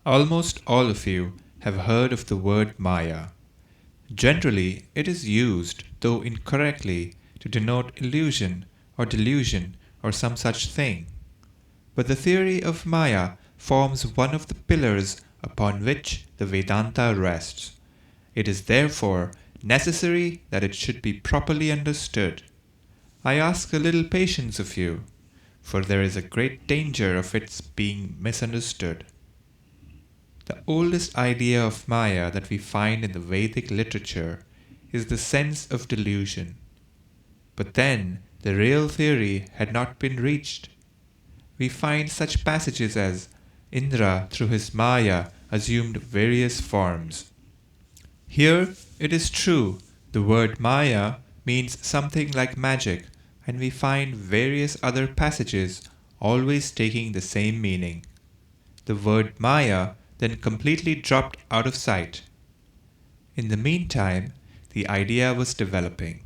Almost all of you have heard of the word Maya. Generally, it is used, though incorrectly, to denote illusion or delusion or some such thing. But the theory of Maya forms one of the pillars upon which the Vedanta rests. It is therefore necessary that it should be properly understood. I ask a little patience of you, for there is a great danger of its being misunderstood. The oldest idea of Maya that we find in the Vedic literature is the sense of delusion. But then the real theory had not been reached. We find such passages as Indra through his Maya assumed various forms. Here it is true, the word Maya means something like magic, and we find various other passages always taking the same meaning. The word Maya then completely dropped out of sight. In the meantime, the idea was developing.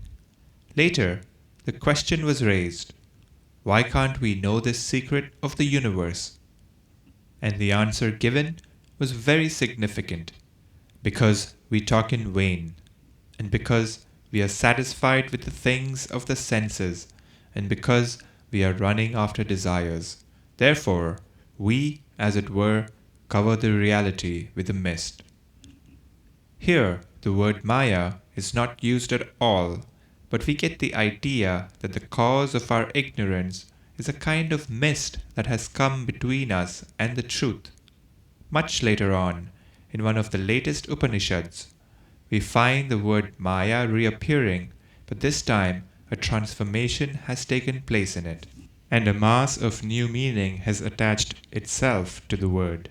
Later, the question was raised, why can't we know this secret of the universe? And the answer given was very significant, because we talk in vain, and because we are satisfied with the things of the senses, and because we are running after desires. Therefore, we, as it were, cover the reality with a mist. Here, the word Maya is not used at all, but we get the idea that the cause of our ignorance is a kind of mist that has come between us and the truth. Much later on, in one of the latest Upanishads, we find the word Maya reappearing, but this time a transformation has taken place in it, and a mass of new meaning has attached itself to the word.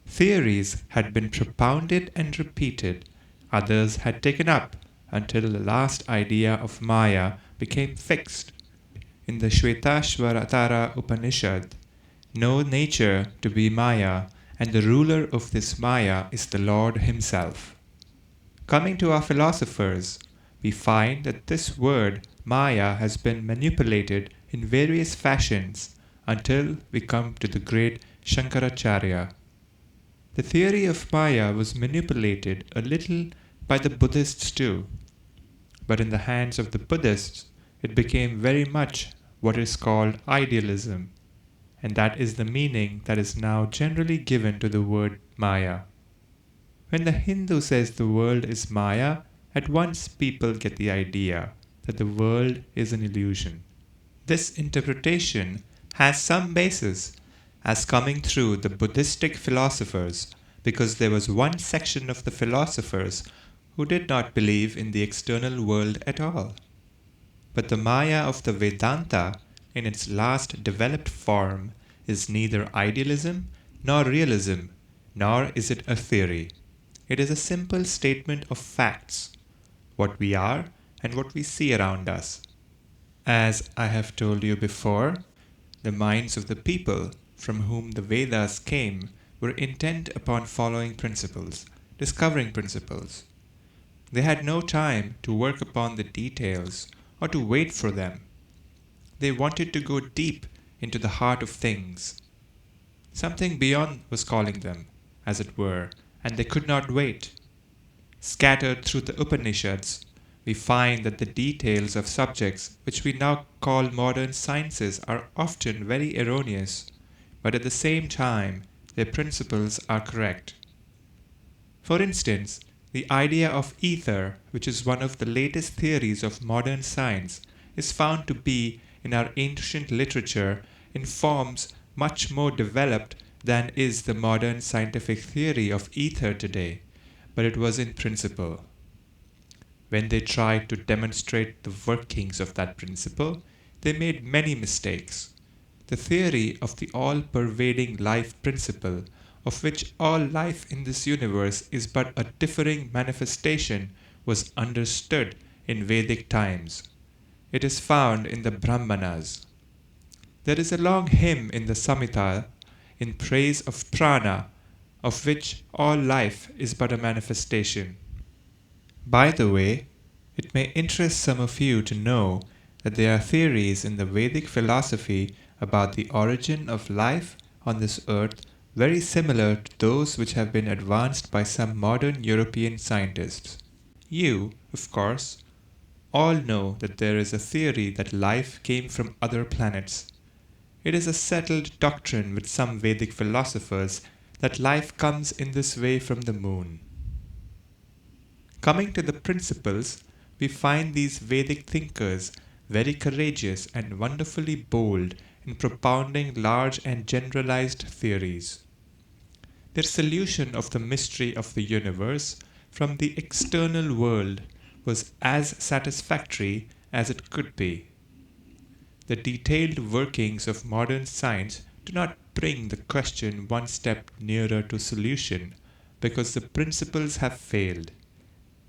Theories had been propounded and repeated, others had taken up, until the last idea of Maya became fixed. In the Shvetashvaratara Upanishad, know nature to be Maya, and the ruler of this Maya is the Lord himself. Coming to our philosophers, we find that this word Maya has been manipulated in various fashions until we come to the great Shankaracharya. The theory of Maya was manipulated a little by the Buddhists too, but in the hands of the Buddhists it became very much what is called idealism, and that is the meaning that is now generally given to the word Maya. When the Hindu says the world is Maya, at once people get the idea that the world is an illusion. This interpretation has some basis as coming through the Buddhistic philosophers, because there was one section of the philosophers who did not believe in the external world at all. But the Maya of the Vedanta, in its last developed form, is neither idealism nor realism, nor is it a theory. It is a simple statement of facts, what we are and what we see around us. As I have told you before, the minds of the people from whom the Vedas came were intent upon following principles, discovering principles. They had no time to work upon the details or to wait for them. They wanted to go deep into the heart of things. Something beyond was calling them, as it were, and they could not wait. Scattered through the Upanishads, we find that the details of subjects which we now call modern sciences are often very erroneous, but at the same time their principles are correct. For instance, the idea of ether, which is one of the latest theories of modern science, is found to be in our ancient literature in forms much more developed than is the modern scientific theory of ether today, but it was in principle. When they tried to demonstrate the workings of that principle, they made many mistakes. The theory of the all-pervading life principle, of which all life in this universe is but a differing manifestation, was understood in Vedic times. It is found in the Brahmanas. There is a long hymn in the Samhita in praise of prana, of which all life is but a manifestation. By the way, it may interest some of you to know that there are theories in the Vedic philosophy about the origin of life on this earth very similar to those which have been advanced by some modern European scientists. You, of course, all know that there is a theory that life came from other planets. It is a settled doctrine with some Vedic philosophers that life comes in this way from the moon. Coming to the principles, we find these Vedic thinkers very courageous and wonderfully bold in propounding large and generalized theories. Their solution of the mystery of the universe from the external world was as satisfactory as it could be. The detailed workings of modern science do not bring the question one step nearer to solution because the principles have failed.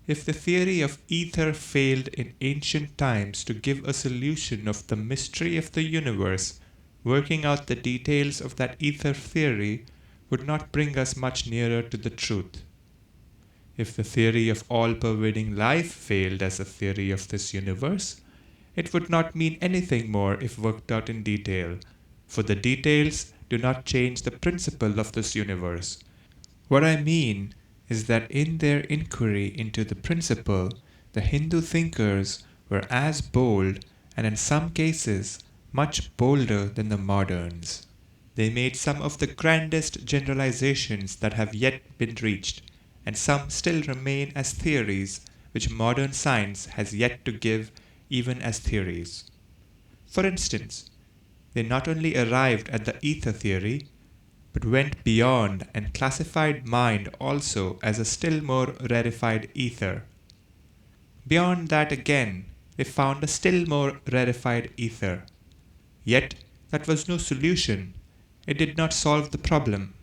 If the theory of ether failed in ancient times to give a solution of the mystery of the universe, working out the details of that ether theory would not bring us much nearer to the truth. If the theory of all-pervading life failed as a theory of this universe, it would not mean anything more if worked out in detail, for the details do not change the principle of this universe. What I mean is that in their inquiry into the principle, the Hindu thinkers were as bold and in some cases much bolder than the moderns. They made some of the grandest generalizations that have yet been reached, and some still remain as theories which modern science has yet to give even as theories. For instance, they not only arrived at the ether theory, but went beyond and classified mind also as a still more rarefied ether. Beyond that again, they found a still more rarefied ether. Yet that was no solution. It did not solve the problem.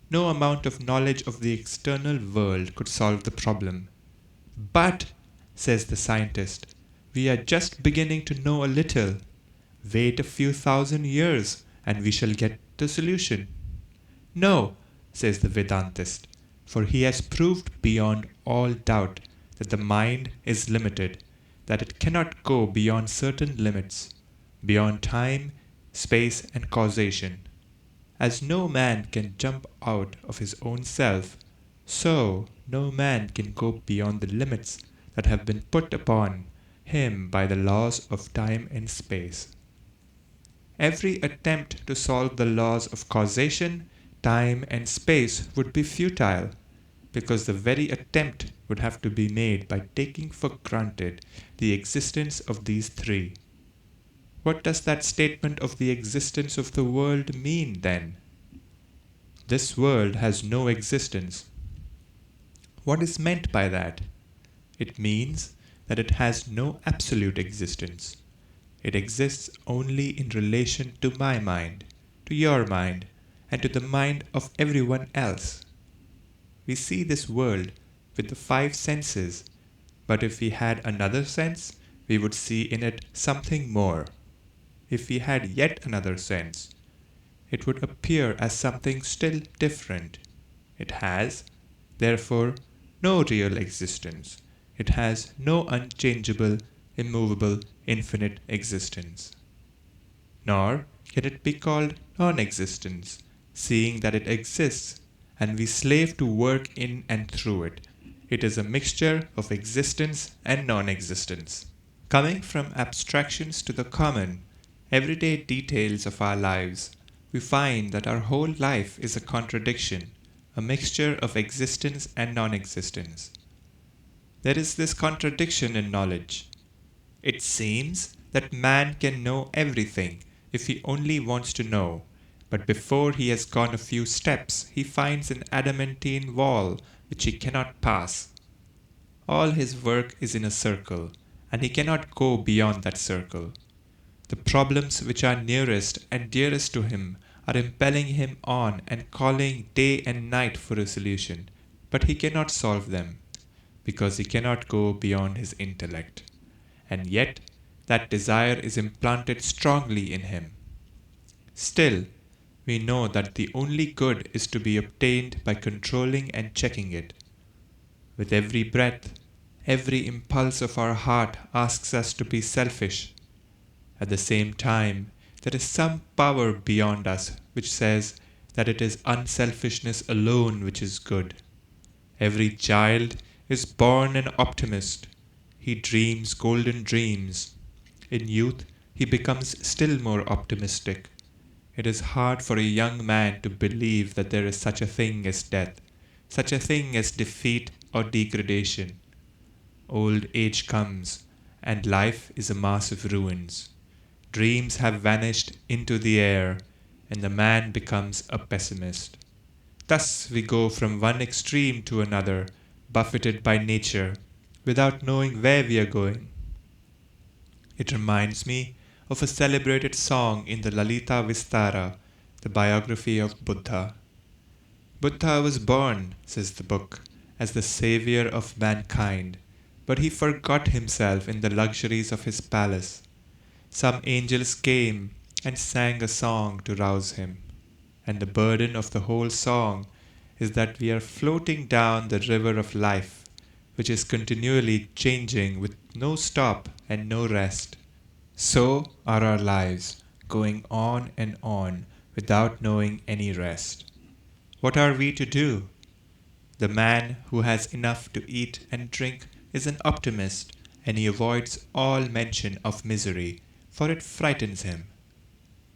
No amount of knowledge of the external world could solve the problem. But, says the scientist, we are just beginning to know a little. Wait a few thousand years and we shall get the solution. No, says the Vedantist, for he has proved beyond all doubt that the mind is limited, that it cannot go beyond certain limits, beyond time, space, and causation. As no man can jump out of his own self, so no man can go beyond the limits that have been put upon him by the laws of time and space. Every attempt to solve the laws of causation, time, and space would be futile, because the very attempt would have to be made by taking for granted the existence of these three. What does that statement of the existence of the world mean, then? This world has no existence. What is meant by that? It means that it has no absolute existence. It exists only in relation to my mind, to your mind, and to the mind of everyone else. We see this world with the five senses, but if we had another sense, we would see in it something more. If we had yet another sense, it would appear as something still different. It has, therefore, no real existence. It has no unchangeable, immovable, infinite existence. Nor can it be called non-existence, seeing that it exists, and we slave to work in and through it. It is a mixture of existence and non-existence. Coming from abstractions to the common, everyday details of our lives, we find that our whole life is a contradiction, a mixture of existence and non-existence. There is this contradiction in knowledge. It seems that man can know everything if he only wants to know, but before he has gone a few steps, he finds an adamantine wall which he cannot pass. All his work is in a circle, and he cannot go beyond that circle. The problems which are nearest and dearest to him are impelling him on and calling day and night for a solution, but he cannot solve them, because he cannot go beyond his intellect. And yet, that desire is implanted strongly in him. Still, we know that the only good is to be obtained by controlling and checking it. With every breath, every impulse of our heart asks us to be selfish. At the same time, there is some power beyond us which says that it is unselfishness alone which is good. Every child is born an optimist. He dreams golden dreams. In youth, he becomes still more optimistic. It is hard for a young man to believe that there is such a thing as death, such a thing as defeat or degradation. Old age comes, and life is a mass of ruins. Dreams have vanished into the air, and the man becomes a pessimist. Thus we go from one extreme to another, buffeted by nature, without knowing where we are going. It reminds me of a celebrated song in the Lalita Vistara, the biography of Buddha. Buddha was born, says the book, as the savior of mankind, but he forgot himself in the luxuries of his palace. Some angels came and sang a song to rouse him, and the burden of the whole song is that we are floating down the river of life, which is continually changing with no stop and no rest. So are our lives, going on and on without knowing any rest. What are we to do? The man who has enough to eat and drink is an optimist, and he avoids all mention of misery, for it frightens him.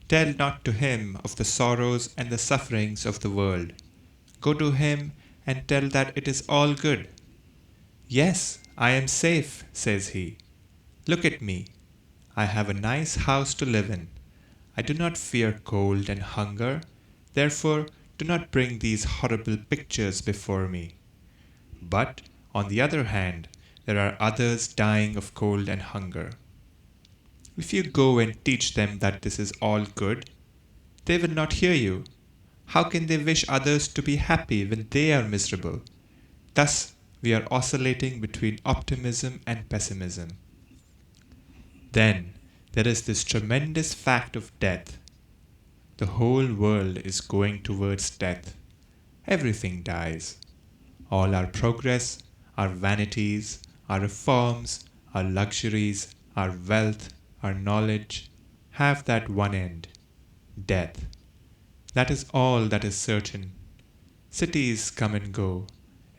Tell not to him of the sorrows and the sufferings of the world. Go to him and tell that it is all good. Yes, I am safe, says he. Look at me. I have a nice house to live in. I do not fear cold and hunger. Therefore, do not bring these horrible pictures before me. But, on the other hand, there are others dying of cold and hunger. If you go and teach them that this is all good, they will not hear you. How can they wish others to be happy when they are miserable? Thus, we are oscillating between optimism and pessimism. Then, there is this tremendous fact of death. The whole world is going towards death. Everything dies. All our progress, our vanities, our reforms, our luxuries, our wealth, our knowledge, have that one end, death. That is all that is certain. Cities come and go,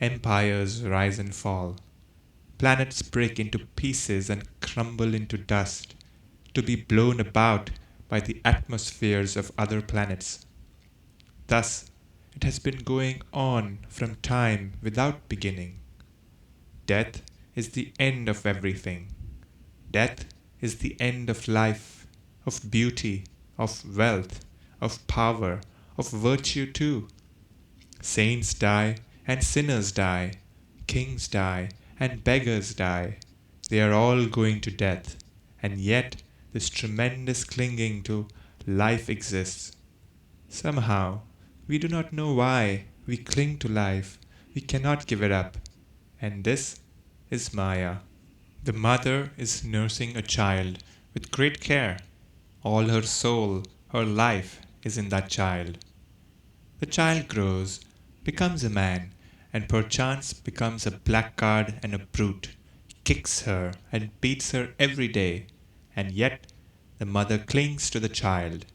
empires rise and fall, planets break into pieces and crumble into dust, to be blown about by the atmospheres of other planets. Thus, it has been going on from time without beginning. Death is the end of everything. Death is the end of life, of beauty, of wealth, of power, of virtue too. Saints die and sinners die, kings die and beggars die. They are all going to death, and yet this tremendous clinging to life exists. Somehow, we do not know why we cling to life. We cannot give it up. And this is Maya. The mother is nursing a child with great care. All her soul, her life is in that child. The child grows, becomes a man, and perchance becomes a blackguard and a brute, kicks her and beats her every day, and yet the mother clings to the child.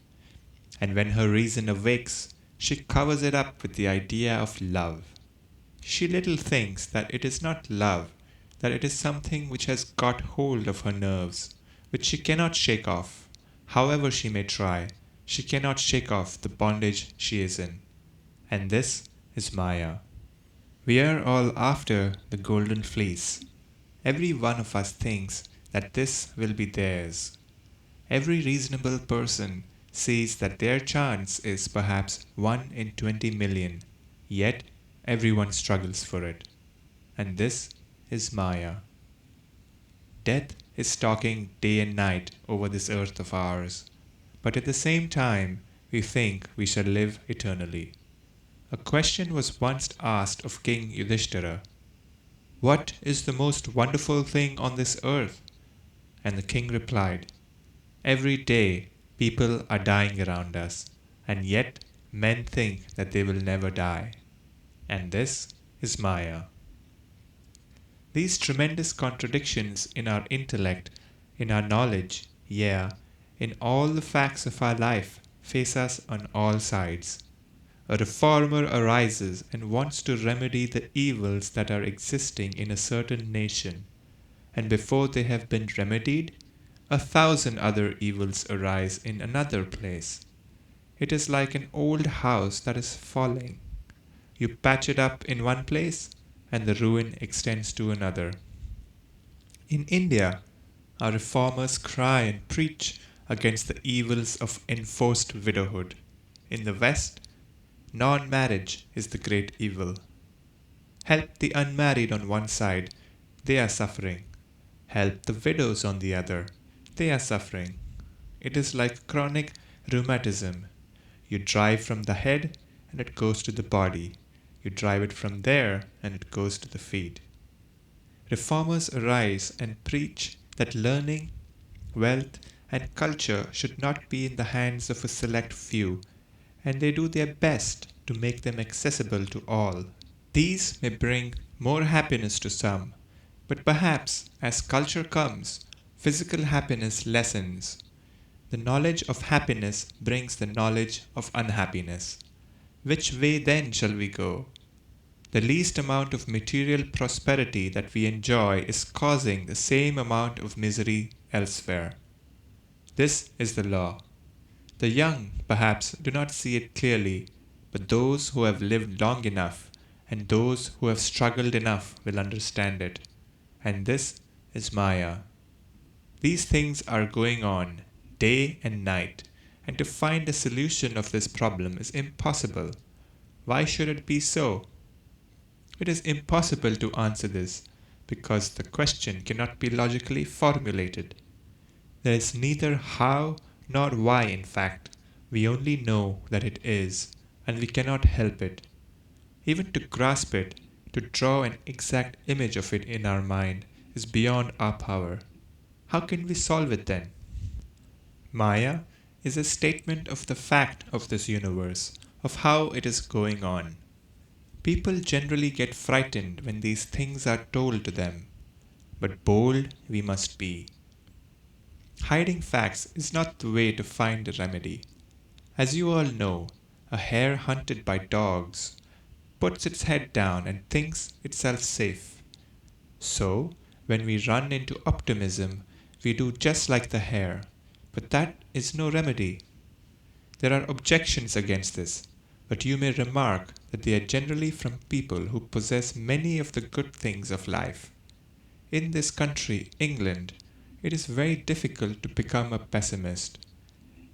And when her reason awakes, she covers it up with the idea of love. She little thinks that it is not love, that it is something which has got hold of her nerves, which she cannot shake off. However she may try, she cannot shake off the bondage she is in. And this is Maya. We are all after the golden fleece. Every one of us thinks that this will be theirs. Every reasonable person sees that their chance is perhaps 1 in 20 million, yet everyone struggles for it. And this is Maya. Death is stalking day and night over this earth of ours, but at the same time we think we shall live eternally. A question was once asked of King Yudhishthira, "What is the most wonderful thing on this earth?" And the king replied, "Every day people are dying around us, and yet men think that they will never die." And this is Maya. These tremendous contradictions in our intellect, in our knowledge, in all the facts of our life, face us on all sides. A reformer arises and wants to remedy the evils that are existing in a certain nation, and before they have been remedied, 1,000 other evils arise in another place. It is like an old house that is falling. You patch it up in one place, and the ruin extends to another. In India, our reformers cry and preach against the evils of enforced widowhood. In the West, non-marriage is the great evil. Help the unmarried on one side, they are suffering. Help the widows on the other, they are suffering. It is like chronic rheumatism. You drive from the head and it goes to the body. You drive it from there and it goes to the feet. Reformers arise and preach that learning, wealth, and culture should not be in the hands of a select few, and they do their best to make them accessible to all. These may bring more happiness to some, but perhaps as culture comes, physical happiness lessens. The knowledge of happiness brings the knowledge of unhappiness. Which way then shall we go? The least amount of material prosperity that we enjoy is causing the same amount of misery elsewhere. This is the law. The young, perhaps, do not see it clearly, but those who have lived long enough and those who have struggled enough will understand it. And this is Maya. These things are going on day and night, and to find a solution of this problem is impossible. Why should it be so? It is impossible to answer this, because the question cannot be logically formulated. There is neither how nor why in fact, we only know that it is, and we cannot help it. Even to grasp it, to draw an exact image of it in our mind, is beyond our power. How can we solve it then? Maya is a statement of the fact of this universe, of how it is going on. People generally get frightened when these things are told to them, but bold we must be. Hiding facts is not the way to find a remedy. As you all know, a hare hunted by dogs puts its head down and thinks itself safe. So, when we run into optimism, we do just like the hare, but that is no remedy. There are objections against this, but you may remark that they are generally from people who possess many of the good things of life. In this country, England, it is very difficult to become a pessimist.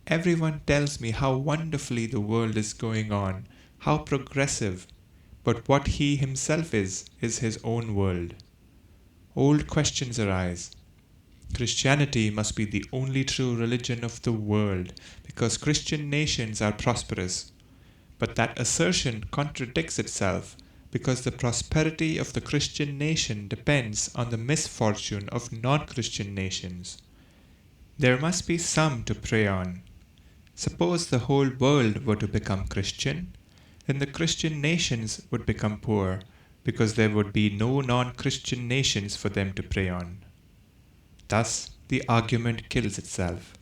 Everyone tells me how wonderfully the world is going on, how progressive, but what he himself is his own world. Old questions arise. Christianity must be the only true religion of the world because Christian nations are prosperous. But that assertion contradicts itself because the prosperity of the Christian nation depends on the misfortune of non-Christian nations. There must be some to prey on. Suppose the whole world were to become Christian, then the Christian nations would become poor because there would be no non-Christian nations for them to prey on. Thus, the argument kills itself.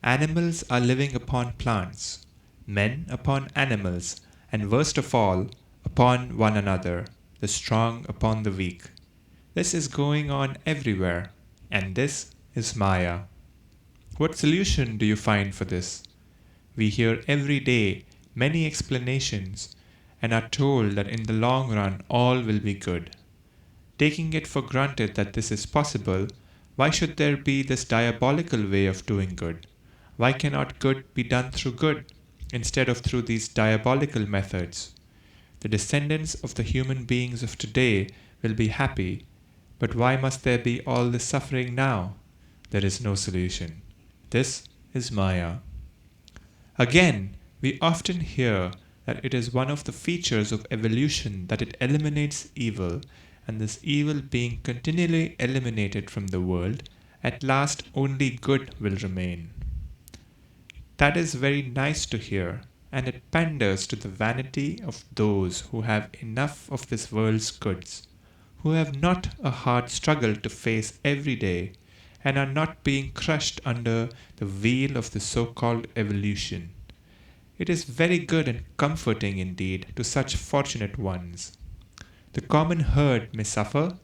Animals are living upon plants, men upon animals, and worst of all, upon one another, the strong upon the weak. This is going on everywhere, and this is Maya. What solution do you find for this? We hear every day many explanations and are told that in the long run all will be good. Taking it for granted that this is possible, why should there be this diabolical way of doing good? Why cannot good be done through good instead of through these diabolical methods? The descendants of the human beings of today will be happy, but why must there be all this suffering now? There is no solution. This is Maya. Again, we often hear that it is one of the features of evolution that it eliminates evil, and this evil being continually eliminated from the world, at last only good will remain. That is very nice to hear, and it panders to the vanity of those who have enough of this world's goods, who have not a hard struggle to face every day, and are not being crushed under the wheel of the so-called evolution. It is very good and comforting indeed to such fortunate ones. The common herd may suffer,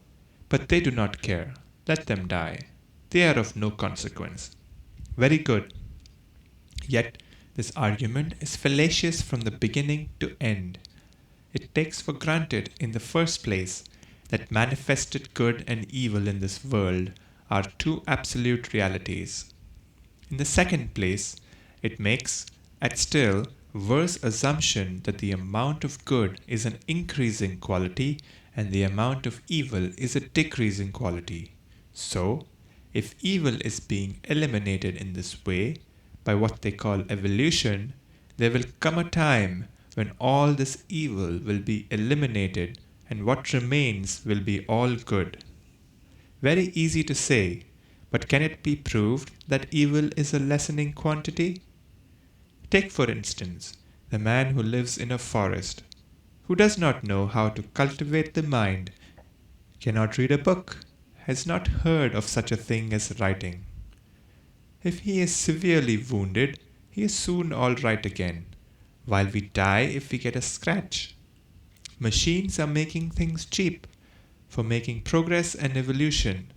but they do not care. Let them die. They are of no consequence. Very good. Yet this argument is fallacious from the beginning to end. It takes for granted, in the first place, that manifested good and evil in this world are two absolute realities. In the second place, it makes a still worse assumption that the amount of good is an increasing quality and the amount of evil is a decreasing quality. So, if evil is being eliminated in this way, by what they call evolution, there will come a time when all this evil will be eliminated and what remains will be all good. Very easy to say, but can it be proved that evil is a lessening quantity? Take for instance the man who lives in a forest, who does not know how to cultivate the mind, cannot read a book, has not heard of such a thing as writing. If he is severely wounded, he is soon all right again, while we die if we get a scratch. Machines are making things cheap for making progress and evolution,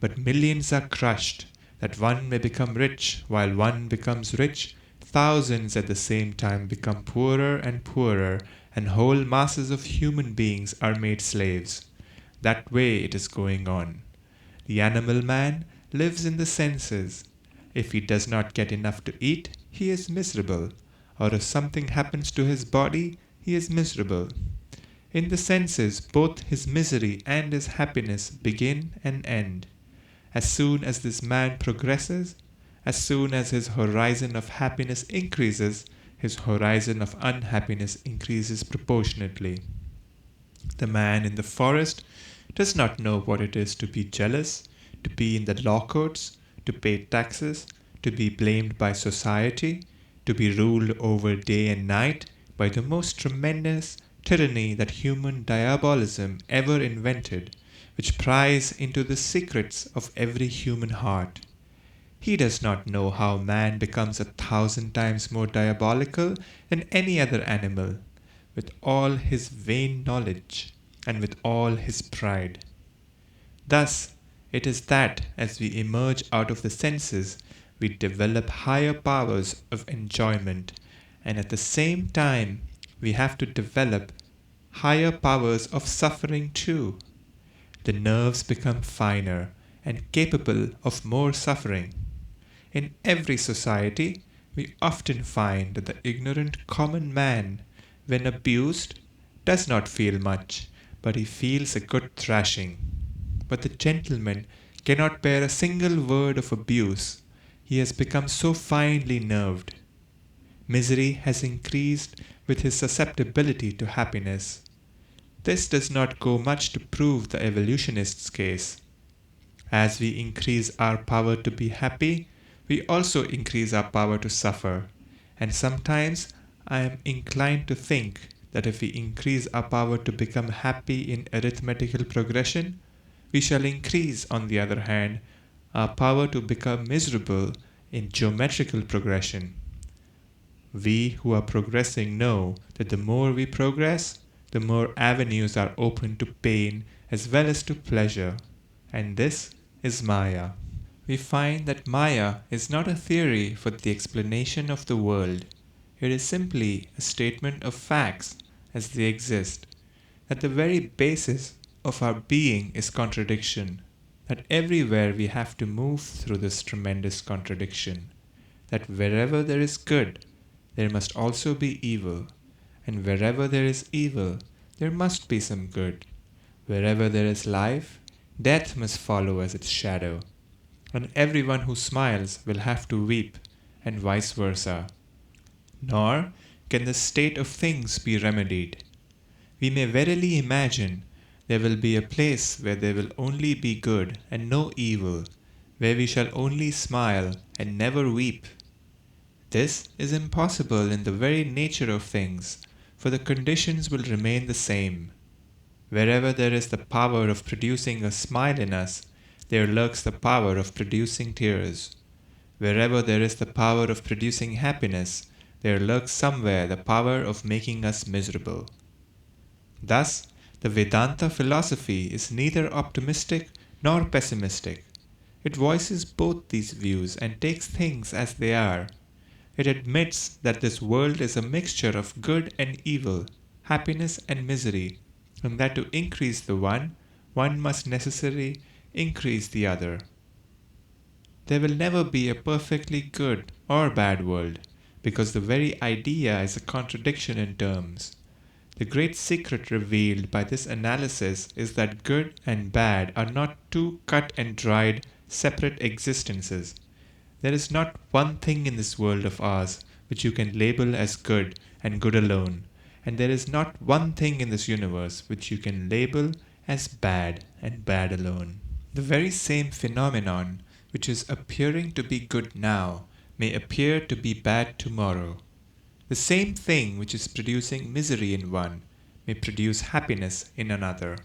but millions are crushed that one may become rich. While one becomes rich, thousands at the same time become poorer and poorer, and whole masses of human beings are made slaves. That way it is going on. The animal man lives in the senses. If he does not get enough to eat, he is miserable, or if something happens to his body, he is miserable. In the senses, both his misery and his happiness begin and end. As soon as this man progresses, as soon as his horizon of happiness increases, his horizon of unhappiness increases proportionately. The man in the forest does not know what it is to be jealous, to be in the law courts, to pay taxes, to be blamed by society, to be ruled over day and night by the most tremendous tyranny that human diabolism ever invented, which pries into the secrets of every human heart. He does not know how man becomes 1,000 times more diabolical than any other animal, with all his vain knowledge and with all his pride. Thus, it is that as we emerge out of the senses, we develop higher powers of enjoyment, and at the same time, we have to develop higher powers of suffering too. The nerves become finer and capable of more suffering. In every society, we often find that the ignorant common man, when abused, does not feel much, but he feels a good thrashing. But the gentleman cannot bear a single word of abuse. He has become so finely nerved. Misery has increased with his susceptibility to happiness. This does not go much to prove the evolutionist's case. As we increase our power to be happy, we also increase our power to suffer. And sometimes I am inclined to think that if we increase our power to become happy in arithmetical progression, we shall increase, on the other hand, our power to become miserable in geometrical progression. We who are progressing know that the more we progress, the more avenues are open to pain as well as to pleasure, and this is Maya. We find that Maya is not a theory for the explanation of the world. It is simply a statement of facts as they exist, that the very basis of our being is contradiction, that everywhere we have to move through this tremendous contradiction, that wherever there is good, there must also be evil, and wherever there is evil, there must be some good. Wherever there is life, death must follow as its shadow, and everyone who smiles will have to weep, and vice versa. Nor can the state of things be remedied. We may verily imagine there will be a place where there will only be good and no evil, where we shall only smile and never weep. This is impossible in the very nature of things, for the conditions will remain the same. Wherever there is the power of producing a smile in us, there lurks the power of producing tears. Wherever there is the power of producing happiness, there lurks somewhere the power of making us miserable. Thus, the Vedanta philosophy is neither optimistic nor pessimistic. It voices both these views and takes things as they are. It admits that this world is a mixture of good and evil, happiness and misery, and that to increase the one must necessarily increase the other. There will never be a perfectly good or bad world, because the very idea is a contradiction in terms. The great secret revealed by this analysis is that good and bad are not two cut and dried, separate existences. There is not one thing in this world of ours which you can label as good and good alone, and there is not one thing in this universe which you can label as bad and bad alone. The very same phenomenon which is appearing to be good now may appear to be bad tomorrow. The same thing which is producing misery in one may produce happiness in another.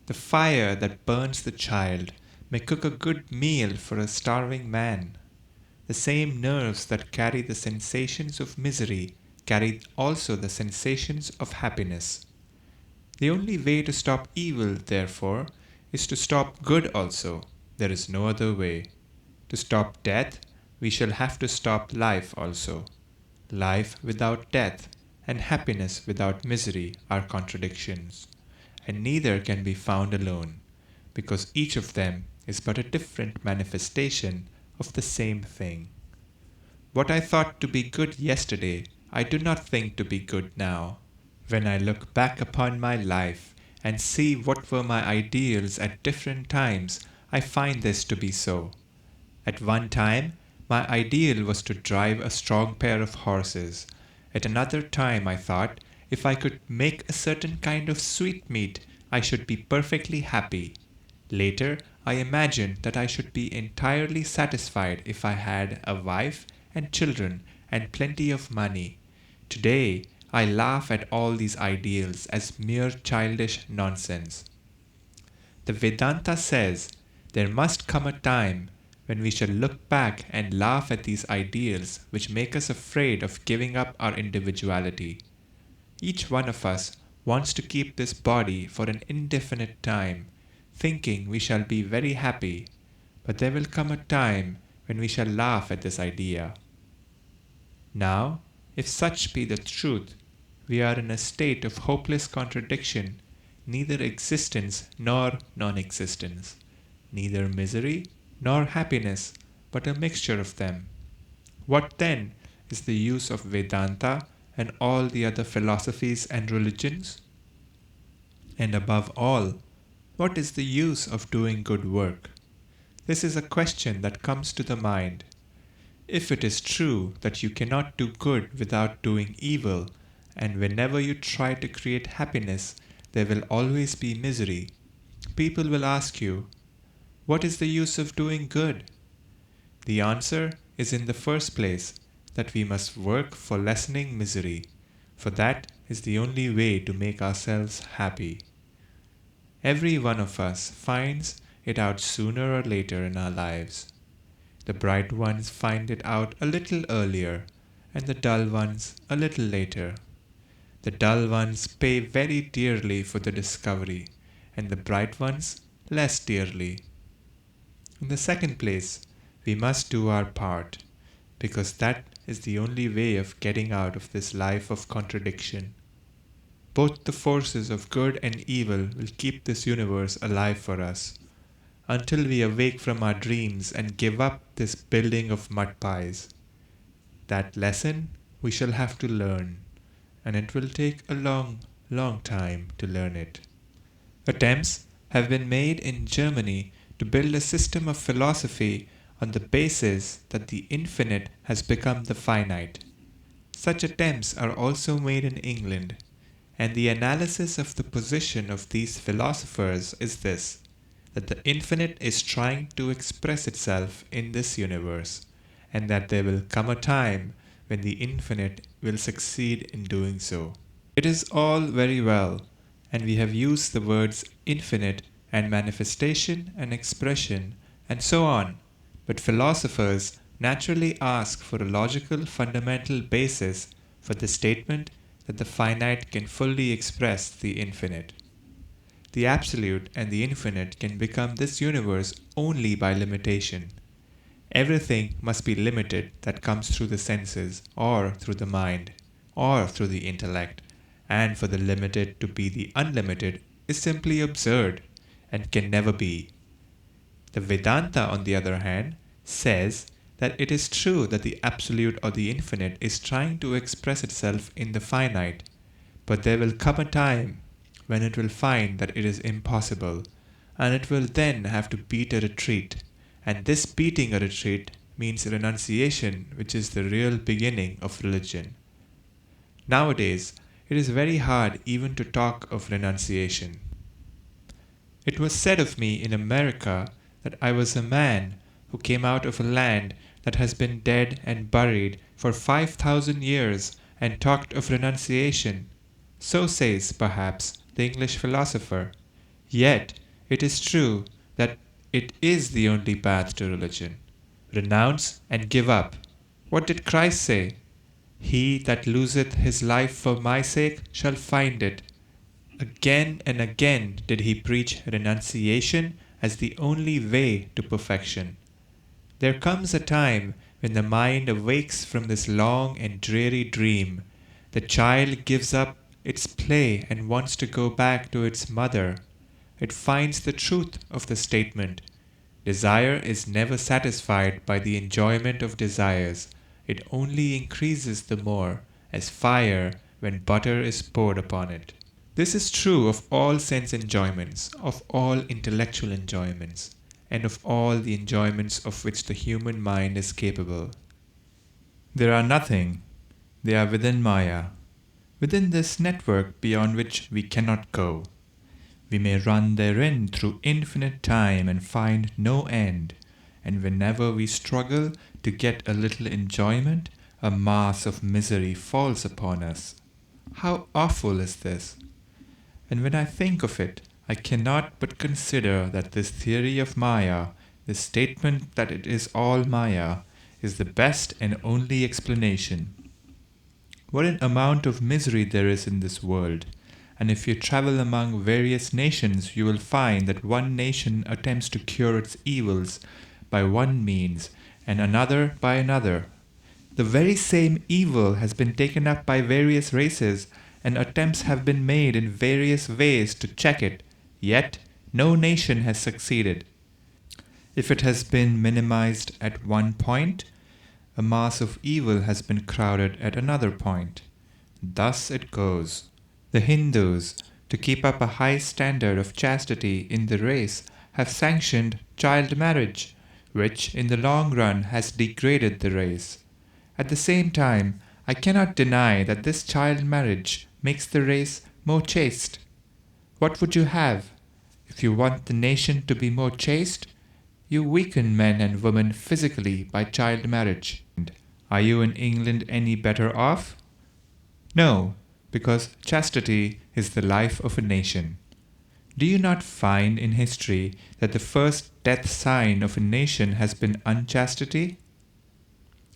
The fire that burns the child may cook a good meal for a starving man. The same nerves that carry the sensations of misery carry also the sensations of happiness. The only way to stop evil, therefore, is to stop good also. There is no other way. To stop death, we shall have to stop life also. Life without death and happiness without misery are contradictions, and neither can be found alone, because each of them is but a different manifestation of the same thing. What I thought to be good yesterday, I do not think to be good now. When I look back upon my life and see what were my ideals at different times, I find this to be so. At one time, my ideal was to drive a strong pair of horses. At another time, I thought, if I could make a certain kind of sweetmeat, I should be perfectly happy. Later, I imagined that I should be entirely satisfied if I had a wife and children and plenty of money. Today, I laugh at all these ideals as mere childish nonsense. The Vedanta says there must come a time when we shall look back and laugh at these ideals which make us afraid of giving up our individuality. Each one of us wants to keep this body for an indefinite time, thinking we shall be very happy, but there will come a time when we shall laugh at this idea. Now, if such be the truth, we are in a state of hopeless contradiction, neither existence nor non-existence, neither misery nor happiness, but a mixture of them. What then is the use of Vedanta and all the other philosophies and religions? And above all, what is the use of doing good work? This is a question that comes to the mind. If it is true that you cannot do good without doing evil, and whenever you try to create happiness, there will always be misery, people will ask you, what is the use of doing good? The answer is in the first place that we must work for lessening misery, for that is the only way to make ourselves happy. Every one of us finds it out sooner or later in our lives. The bright ones find it out a little earlier, and the dull ones a little later. The dull ones pay very dearly for the discovery, and the bright ones less dearly. In the second place, we must do our part, because that is the only way of getting out of this life of contradiction. Both the forces of good and evil will keep this universe alive for us, until we awake from our dreams and give up this building of mud pies. That lesson we shall have to learn, and it will take a long, long time to learn it. Attempts have been made in Germany to build a system of philosophy on the basis that the infinite has become the finite. Such attempts are also made in England, and the analysis of the position of these philosophers is this, that the infinite is trying to express itself in this universe, and that there will come a time when the infinite will succeed in doing so. It is all very well, and we have used the words infinite and manifestation and expression and so on, but philosophers naturally ask for a logical fundamental basis for the statement that the finite can fully express the infinite. The absolute and the infinite can become this universe only by limitation. Everything must be limited that comes through the senses, or through the mind, or through the intellect, and for the limited to be the unlimited is simply absurd and can never be. The Vedanta, on the other hand, says that it is true that the absolute or the infinite is trying to express itself in the finite, but there will come a time when it will find that it is impossible, and it will then have to beat a retreat, and this beating a retreat means renunciation, which is the real beginning of religion. Nowadays, it is very hard even to talk of renunciation. It was said of me in America that I was a man who came out of a land that has been dead and buried for 5,000 years and talked of renunciation. So says, perhaps, the English philosopher. Yet, it is true that it is the only path to religion. Renounce and give up. What did Christ say? He that loseth his life for my sake shall find it. Again and again did he preach renunciation as the only way to perfection. There comes a time when the mind awakes from this long and dreary dream. The child gives up its play and wants to go back to its mother. It finds the truth of the statement. Desire is never satisfied by the enjoyment of desires. It only increases the more, as fire when butter is poured upon it. This is true of all sense enjoyments, of all intellectual enjoyments, and of all the enjoyments of which the human mind is capable. There are nothing. They are within Maya, within this network beyond which we cannot go. We may run therein through infinite time and find no end, and whenever we struggle to get a little enjoyment, a mass of misery falls upon us. How awful is this! And when I think of it, I cannot but consider that this theory of Maya, this statement that it is all Maya, is the best and only explanation. What an amount of misery there is in this world! And if you travel among various nations, you will find that one nation attempts to cure its evils by one means, and another by another. The very same evil has been taken up by various races, and attempts have been made in various ways to check it, yet no nation has succeeded. If it has been minimized at one point, a mass of evil has been crowded at another point. Thus it goes. The Hindus, to keep up a high standard of chastity in the race, have sanctioned child marriage, which in the long run has degraded the race. At the same time, I cannot deny that this child marriage makes the race more chaste. What would you have? If you want the nation to be more chaste, you weaken men and women physically by child marriage. Are you in England any better off? No, because chastity is the life of a nation. Do you not find in history that the first death sign of a nation has been unchastity?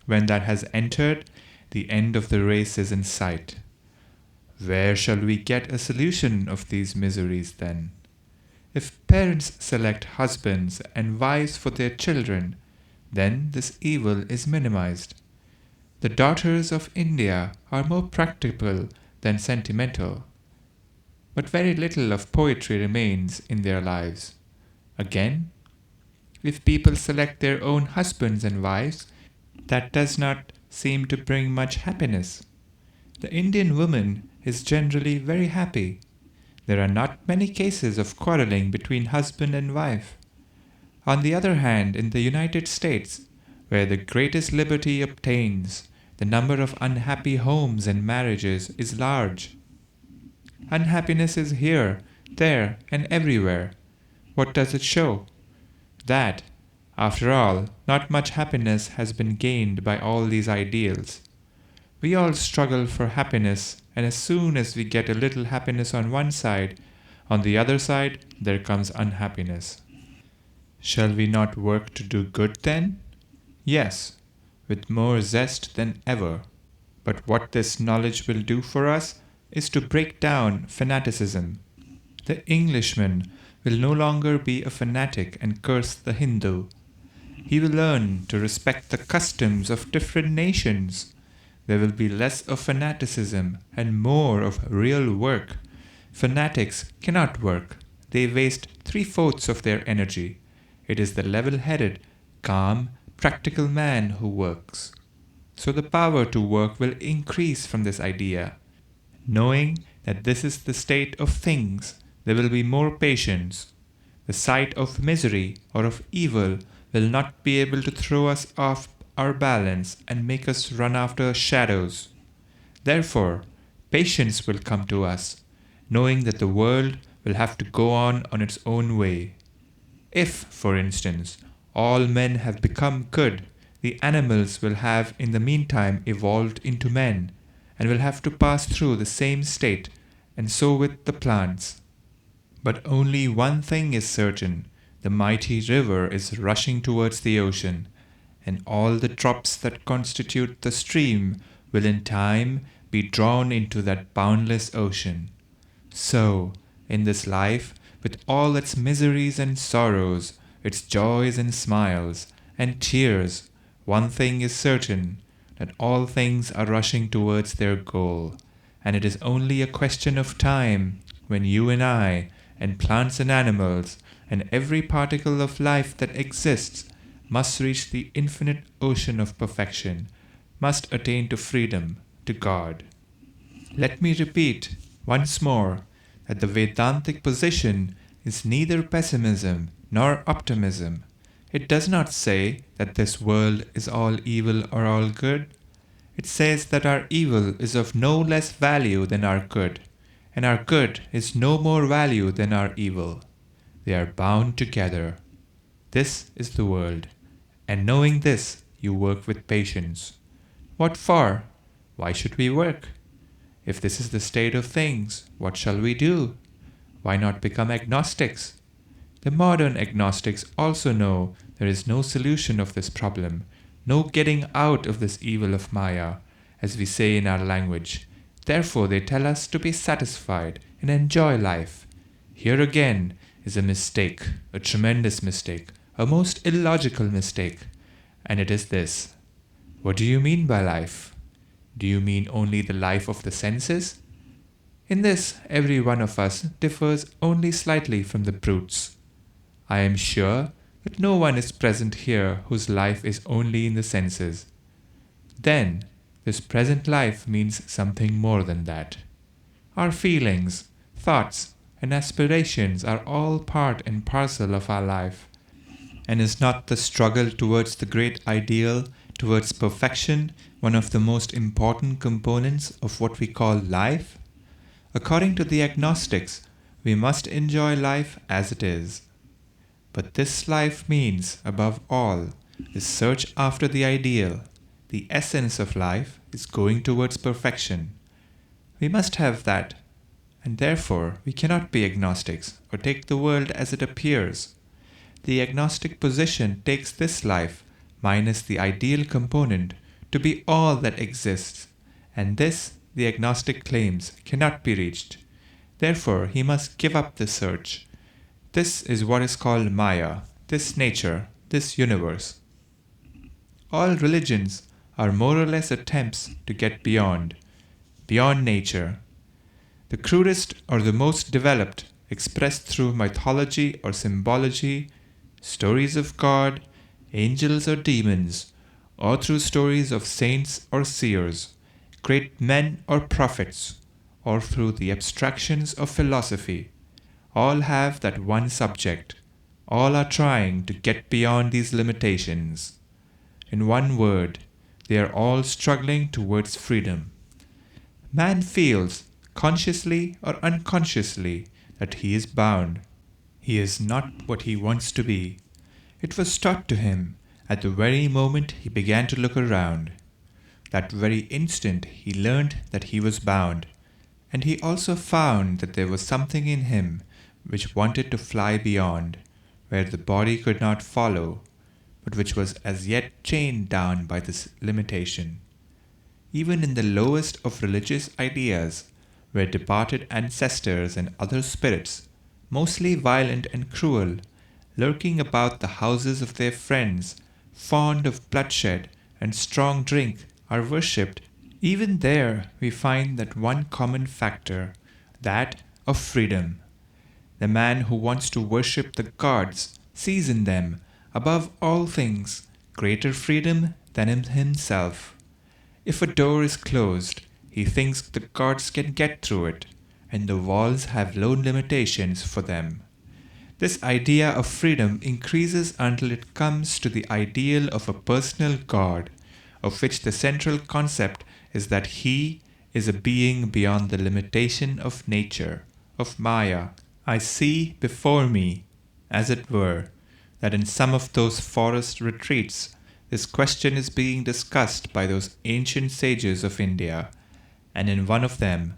When that has entered, the end of the race is in sight. Where shall we get a solution of these miseries then? If parents select husbands and wives for their children, then this evil is minimized. The daughters of India are more practical than sentimental, but very little of poetry remains in their lives. Again, if people select their own husbands and wives, that does not seem to bring much happiness. The Indian woman is generally very happy. There are not many cases of quarreling between husband and wife. On the other hand, in the United States, where the greatest liberty obtains, the number of unhappy homes and marriages is large. Unhappiness is here, there, and everywhere. What does it show? That, after all, not much happiness has been gained by all these ideals. We all struggle for happiness, and as soon as we get a little happiness on one side, on the other side there comes unhappiness. Shall we not work to do good then? Yes. with more zest than ever. But what this knowledge will do for us is to break down fanaticism. The Englishman will no longer be a fanatic and curse the Hindu. He will learn to respect the customs of different nations. There will be less of fanaticism and more of real work. Fanatics cannot work. They waste 3/4 of their energy. It is the level-headed, calm, practical man who works. So the power to work will increase from this idea. Knowing that this is the state of things, there will be more patience. The sight of misery or of evil will not be able to throw us off our balance and make us run after shadows. Therefore, patience will come to us, knowing that the world will have to go on its own way. If, for instance, all men have become good, the animals will have in the meantime evolved into men, and will have to pass through the same state, and so with the plants. But only one thing is certain: the mighty river is rushing towards the ocean, and all the drops that constitute the stream will in time be drawn into that boundless ocean. So, in this life, with all its miseries and sorrows, its joys and smiles, and tears, one thing is certain, that all things are rushing towards their goal, and it is only a question of time when you and I, and plants and animals, and every particle of life that exists, must reach the infinite ocean of perfection, must attain to freedom, to God. Let me repeat once more that the Vedantic position is neither pessimism nor optimism. It does not say that this world is all evil or all good. It says that our evil is of no less value than our good, and our good is no more value than our evil. They are bound together. This is the world, and knowing this, you work with patience. What for? Why should we work? If this is the state of things, what shall we do? Why not become agnostics? The modern agnostics also know there is no solution of this problem, no getting out of this evil of Maya, as we say in our language. Therefore they tell us to be satisfied and enjoy life. Here again is a mistake, a tremendous mistake, a most illogical mistake. And it is this: what do you mean by life? Do you mean only the life of the senses? In this, every one of us differs only slightly from the brutes. I am sure that no one is present here whose life is only in the senses. Then, this present life means something more than that. Our feelings, thoughts, and aspirations are all part and parcel of our life. And is not the struggle towards the great ideal, towards perfection, one of the most important components of what we call life? According to the agnostics, we must enjoy life as it is. But this life means, above all, the search after the ideal. The essence of life is going towards perfection. We must have that, and therefore we cannot be agnostics or take the world as it appears. The agnostic position takes this life, minus the ideal component, to be all that exists, and this, the agnostic claims, cannot be reached. Therefore he must give up the search. This is what is called Maya, this nature, this universe. All religions are more or less attempts to get beyond nature. The crudest or the most developed, expressed through mythology or symbology, stories of God, angels or demons, or through stories of saints or seers, great men or prophets, or through the abstractions of philosophy, all have that one subject. All are trying to get beyond these limitations. In one word, they are all struggling towards freedom. Man feels, consciously or unconsciously, that he is bound. He is not what he wants to be. It was taught to him at the very moment he began to look around. That very instant he learned that he was bound, and he also found that there was something in him which wanted to fly beyond, where the body could not follow. but which was as yet chained down by this limitation. Even in the lowest of religious ideas were departed ancestors and other spirits, mostly violent and cruel, lurking about the houses of their friends, fond of bloodshed and strong drink, are worshipped. Even there we find that one common factor, that of freedom. The man who wants to worship the gods sees in them, above all things, greater freedom than in himself. If a door is closed, he thinks the gods can get through it, and the walls have no limitations for them. This idea of freedom increases until it comes to the ideal of a personal God, of which the central concept is that he is a being beyond the limitation of nature, of Maya. I see before me, as it were, that in some of those forest retreats, this question is being discussed by those ancient sages of India, and in one of them,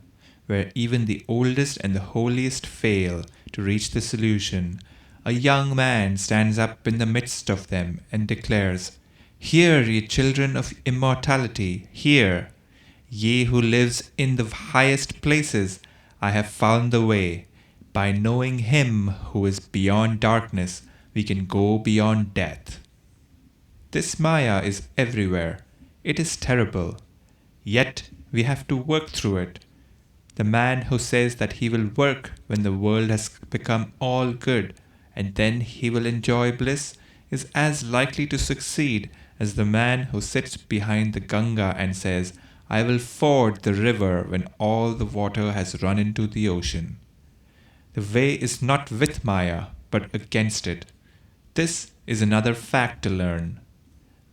where even the oldest and the holiest fail to reach the solution, a young man stands up in the midst of them and declares, "Hear, ye children of immortality, hear! Ye who lives in the highest places, I have found the way. By knowing Him who is beyond darkness, we can go beyond death." This Maya is everywhere. It is terrible. Yet we have to work through it. The man who says that he will work when the world has become all good and then he will enjoy bliss is as likely to succeed as the man who sits behind the Ganga and says, "I will ford the river when all the water has run into the ocean." The way is not with Maya, but against it. This is another fact to learn.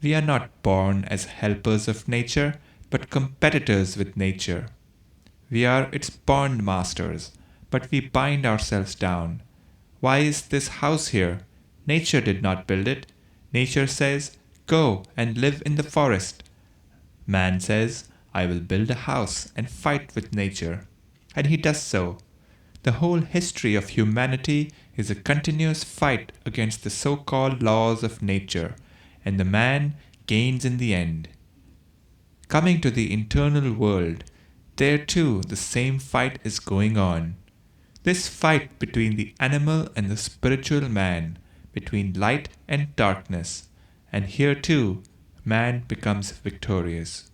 We are not born as helpers of nature, but competitors with nature. We are its bondmasters, but we bind ourselves down. Why is this house here? Nature did not build it. Nature says, "Go and live in the forest." Man says, "I will build a house and fight with nature." And he does so. The whole history of humanity is a continuous fight against the so-called laws of nature, and the man gains in the end. Coming to the internal world, there too the same fight is going on. This fight between the animal and the spiritual man, between light and darkness, and here too man becomes victorious.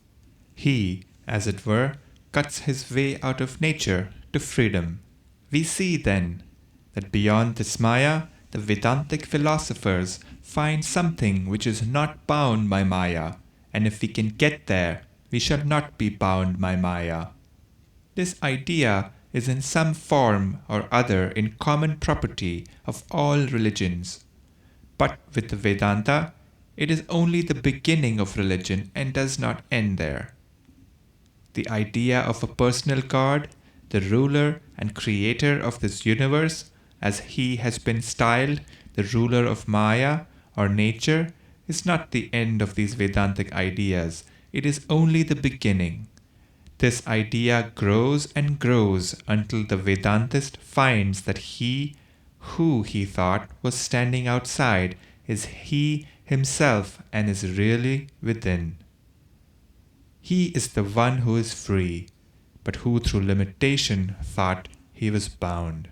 He, as it were, cuts his way out of nature to freedom. We see then that beyond this Maya, the Vedantic philosophers find something which is not bound by Maya, and if we can get there, we shall not be bound by Maya. This idea is in some form or other in common property of all religions. But with the Vedanta, it is only the beginning of religion and does not end there. The idea of a personal God, the ruler and creator of this universe, as he has been styled, the ruler of Maya or nature, is not the end of these Vedantic ideas. It is only the beginning. This idea grows and grows until the Vedantist finds that he who he thought was standing outside is he himself and is really within. He is the one who is free, but who through limitation thought he was bound.